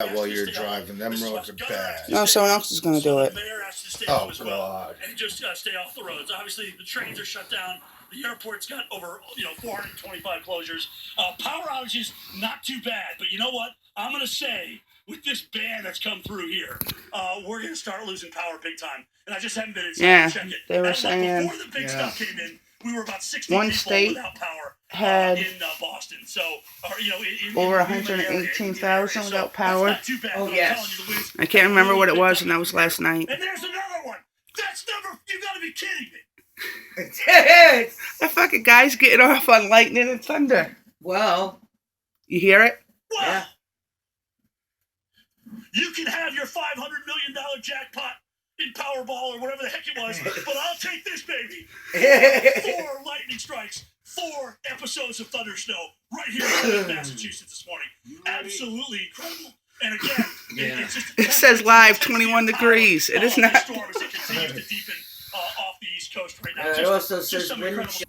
while you're driving. Them roads are bad. No, someone else is going to do it. Oh, God. And just stay off the roads. Obviously, the trains are shut down. The airport's got over 425 closures. Power outages, not too bad. But you know what? I'm going to say, with this ban that's come through here, we're going to start losing power big time. And I just haven't been inside to check it. They were saying before the big stuff came in, we were about 60 one people state without power had in Boston. So, over 118,000 without power. Oh, yes. I can't remember what it was, and that was last night. And there's another one. That's never. You got to be kidding me. That fucking guy's getting off on lightning and thunder. Well, you hear it? Well, yeah. You can have your $500 million jackpot in Powerball or whatever the heck it was, but I'll take this, baby. 4 lightning strikes, 4 episodes of thunder snow right here in Massachusetts this morning. Absolutely incredible. And again, it's just it says live 21 degrees. It is not. Storm as it continues to deepen off the East Coast right now. It also says wind.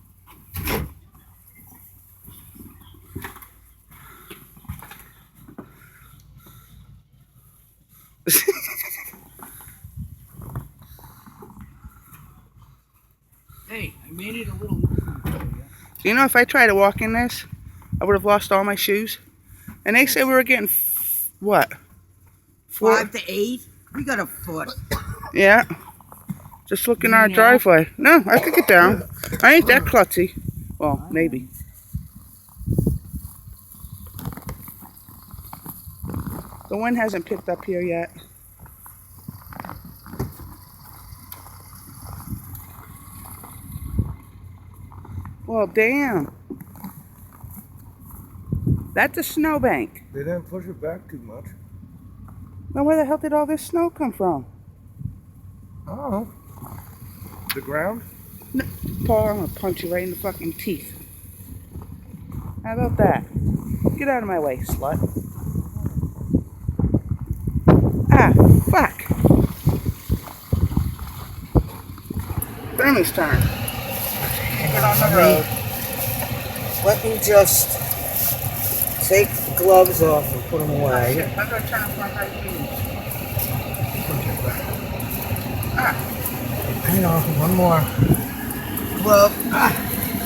Hey, I made it a little. You know, if I tried to walk in this, I would have lost all my shoes. And they said we were getting, what? 5 to 8? We got a foot. Yeah. Just look in our driveway. No, I could get down. I ain't that klutzy. Well, maybe. The wind hasn't picked up here yet. Well, damn. That's a snowbank. They didn't push it back too much. Now, where the hell did all this snow come from? Oh. The ground? No, Paul, I'm gonna punch you right in the fucking teeth. How about that? Get out of my way, slut. Ah, fuck. Thermos turn. Get on the road. Let me just take the gloves off and put them away. I'm gonna turn off my high heels. Ah. Hang on, one more glove.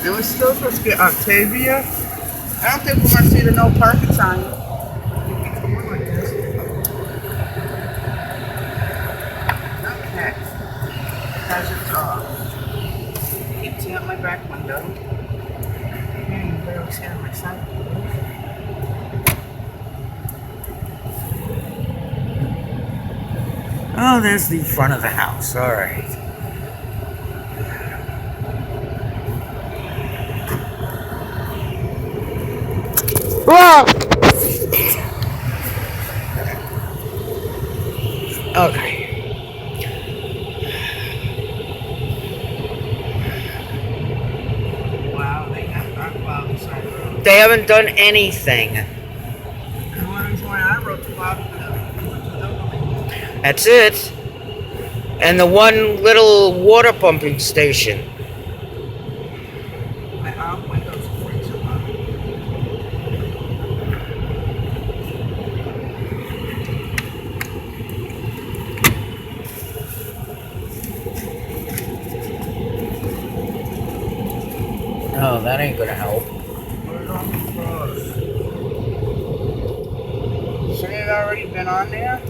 And we're still supposed to get Octavia. I don't think we're going to see the no parking sign. Okay. How's it off? Can't see out my back window. You can barely see out my side. Oh, there's the front of the house. All right. Whoa! Okay. Wow, they have dark clouds inside the road. They haven't done anything. And one reason why I wrote the cloud That's it. And the one little water pumping station. my arm windows are free so much. Oh, that ain't gonna help. Put it on the cross. Shouldn't it already been on there?